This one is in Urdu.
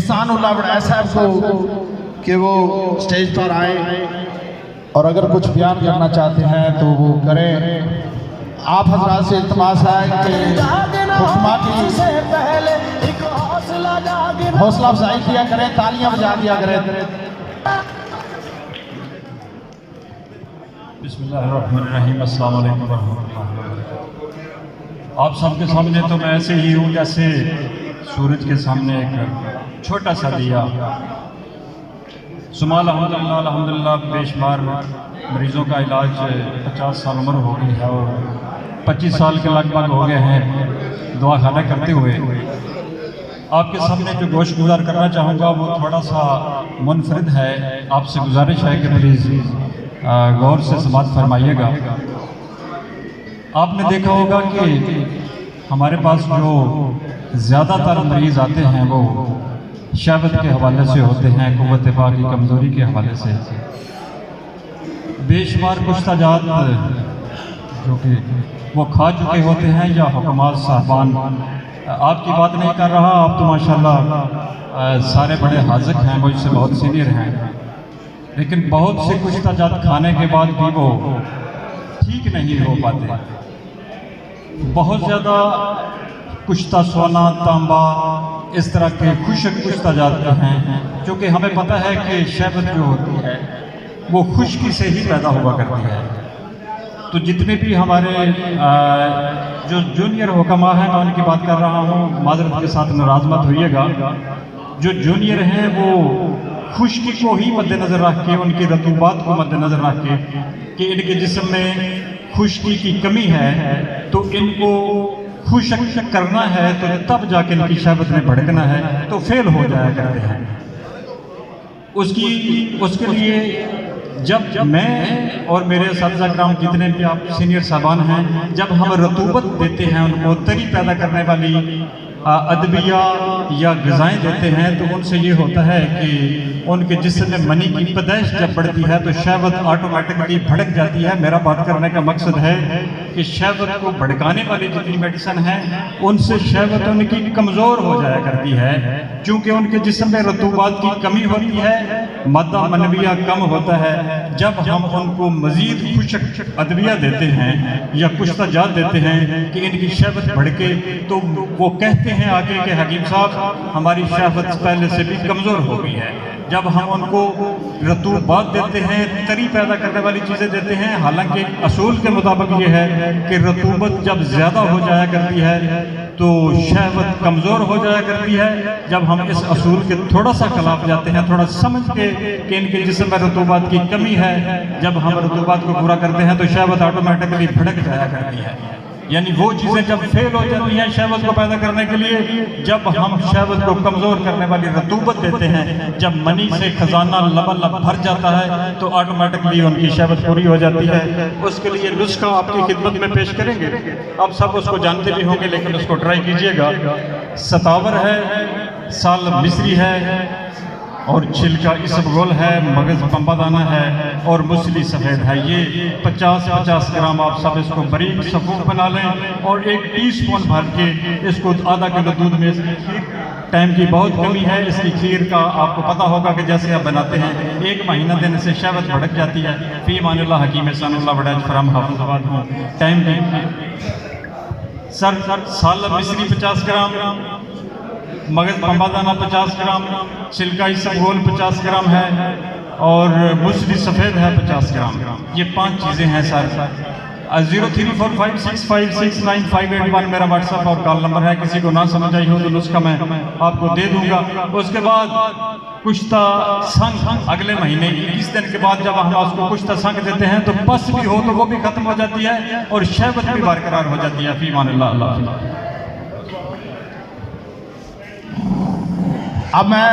احسان اللہ وڑائے صاحب کو کہ وہ سٹیج پر آئیں اور اگر کچھ بیان کرنا چاہتے ہیں تو وہ کریں. آپ حضرات سے التماس ہے کہ خشما کی حوصلہ افزائی کیا کریں, تالیاں بجا دیا کریں. بسم اللہ الرحمن الرحیم. السلام علیکم ورحمۃ اللہ وبرکاتہ. آپ سب کے سامنے تو میں ایسے ہی ہوں جیسے سورج کے سامنے ایک چھوٹا سا دیا. ثم الحمدللہ بے شمار مریضوں کا علاج 50 سال عمر ہو گئی ہے اور 25 سال کے لگ بھگ ہو گئے ہیں دعا خانہ کرتے ہوئے. آپ کے سامنے جو گوشت گزار کرنا چاہوں گا وہ تھوڑا سا منفرد ہے. آپ سے گزارش ہے کہ پلیز غور سے سماعت فرمائیے گا. آپ نے دیکھا ہوگا کہ ہمارے پاس جو زیادہ تر مریض آتے ہیں وہ شہوت کے حوالے سے ہوتے ہیں, قوت پا کی کمزوری کے حوالے سے. بے شمار کشتہ جات جو کہ وہ کھا چکے ہوتے ہیں یا حکمات صاحبان. آپ کی بات نہیں کر رہا, آپ تو ماشاءاللہ سارے بڑے حاذق ہیں, مجھ سے بہت سینئر ہیں, لیکن بہت سے کشتہ جات کھانے کے بعد بھی وہ ٹھیک نہیں ہو پاتے. بہت زیادہ کشتہ سونا, تانبا, اس طرح کے خشک کشتہ جات ہیں, چونکہ ہمیں پتہ ہے کہ شہوت جو ہوتی ہے وہ خشکی سے ہی پیدا ہوا کرتی ہے. تو جتنے بھی ہمارے جو جونیئر حکماء ہیں, میں ان کی بات کر رہا ہوں, معذرت کے ساتھ ناراض مت ہوئیے گا. جو جونیئر ہیں وہ خشکی کو ہی مد نظر رکھ کے, ان کی رطوبات کو مد نظر رکھ کے کہ ان کے جسم میں خشکی کی کمی ہے تو ان کو خشک کرنا ہے, تو تب جا کے ان کی شہوت میں بھڑکنا ہے تو فیل ہو جایا کرتے ہیں. اس کے لیے جب میں اور میرے اساتذہ کرام جتنے بھی آپ سینئر صاحبان ہیں, جب ہم رطوبت دیتے ہیں, ان کو تری پیدا کرنے والی ادویہ یا غذائیں دیتے ہیں, تو ان سے یہ ہوتا ہے کہ ان کے جسم میں منی کی پیدائش جب بڑھتی ہے تو شہوت آٹومیٹکلی بھڑک جاتی ہے. میرا بات کرنے کا مقصد ہے کہ شہوت کو بھڑکانے والی جتنی میڈیسن ہیں ان سے شہوت ان کی کمزور ہو جایا کرتی ہے, چونکہ ان کے جسم میں رطوبات کی کمی ہوتی ہے, مادہ منویہ کم ہوتا ہے. جب ہم ان کو مزید خشک ادویہ دیتے ہیں یا کشتہ جات دیتے ہیں کہ ان کی شہوت بڑھکے, تو وہ کہتے ہیں آگے کہ حکیم صاحب ہماری شہوت پہلے سے بھی کمزور ہو گئی ہے. جب ہم ان کو رطوبات دیتے ہیں, تری پیدا کرنے والی چیزیں دیتے ہیں, حالانکہ اصول کے مطابق یہ ہے کہ رطوبت جب زیادہ ہو جایا کرتی ہے تو شہوت کمزور ہو جایا کرتی ہے. جب ہم اس اصول کے تھوڑا سا خلاف جاتے ہیں, تھوڑا سمجھ کے کہ ان کے جسم میں رطوبات کی کمی ہے, جب ہم رطوبات کو پورا کرتے ہیں تو شہوت آٹومیٹکلی بھڑک جایا کرتی ہے. یعنی وہ چیزیں جب فیل ہو جاتی ہیں شہوت کو پیدا کرنے کے لیے, جب ہم شہوت کو کمزور کرنے والی رطوبت دیتے ہیں, جب منی سے خزانہ لبالب بھر جاتا ہے تو آٹومیٹکلی ان کی شہوت پوری ہو جاتی ہے. اس کے لیے نسخہ آپ کی خدمت میں پیش کریں گے. آپ سب اس کو جانتے بھی ہوں گے لیکن اس کو ٹرائی کیجئے گا. ستاور ہے, سال مصری ہے, اور چھلکا اسبغول ہے, مغز پنبہ دانہ ہے, اور مسلی سفید ہے. یہ 50 گرام آپ سب اس کو باریک صفوف بنا لیں اور 1 ٹی اسپون بھر کے اس کو آدھا کلو دودھ میں, ٹائم کی بہت کمی ہے, اس کی کھیر کا آپ کو پتہ ہوگا کہ جیسے آپ بناتے ہیں 1 مہینہ دینے سے شہوت بھڑک جاتی ہے. فی امان اللہ. حکیم احسان اللہ وڑائے فرام حافظ آباد ہوں. ٹائم کی سال مصری 50 گرام, مغز پنبہ دانہ 50 گرام, چھلکا اسبغول 50 گرام ہے, اور مسلی سفید ہے 50 گرام. یہ 5 چیزیں ہیں سر. 0345656958 میرا واٹس ایپ اور کال نمبر ہے. کسی کو نہ سمجھ آئی ہو تو نسخہ میں آپ کو دے دوں گا. اس کے بعد کشتہ سنگ, اگلے مہینے 21 دن کے بعد جب ہم اس کو کشتہ سنگ دیتے ہیں تو پس بھی ہو تو وہ بھی ختم ہو جاتی ہے اور شہوت بھی برقرار ہو جاتی ہے. فی امان اللہ. اللہ حافظ. اب میں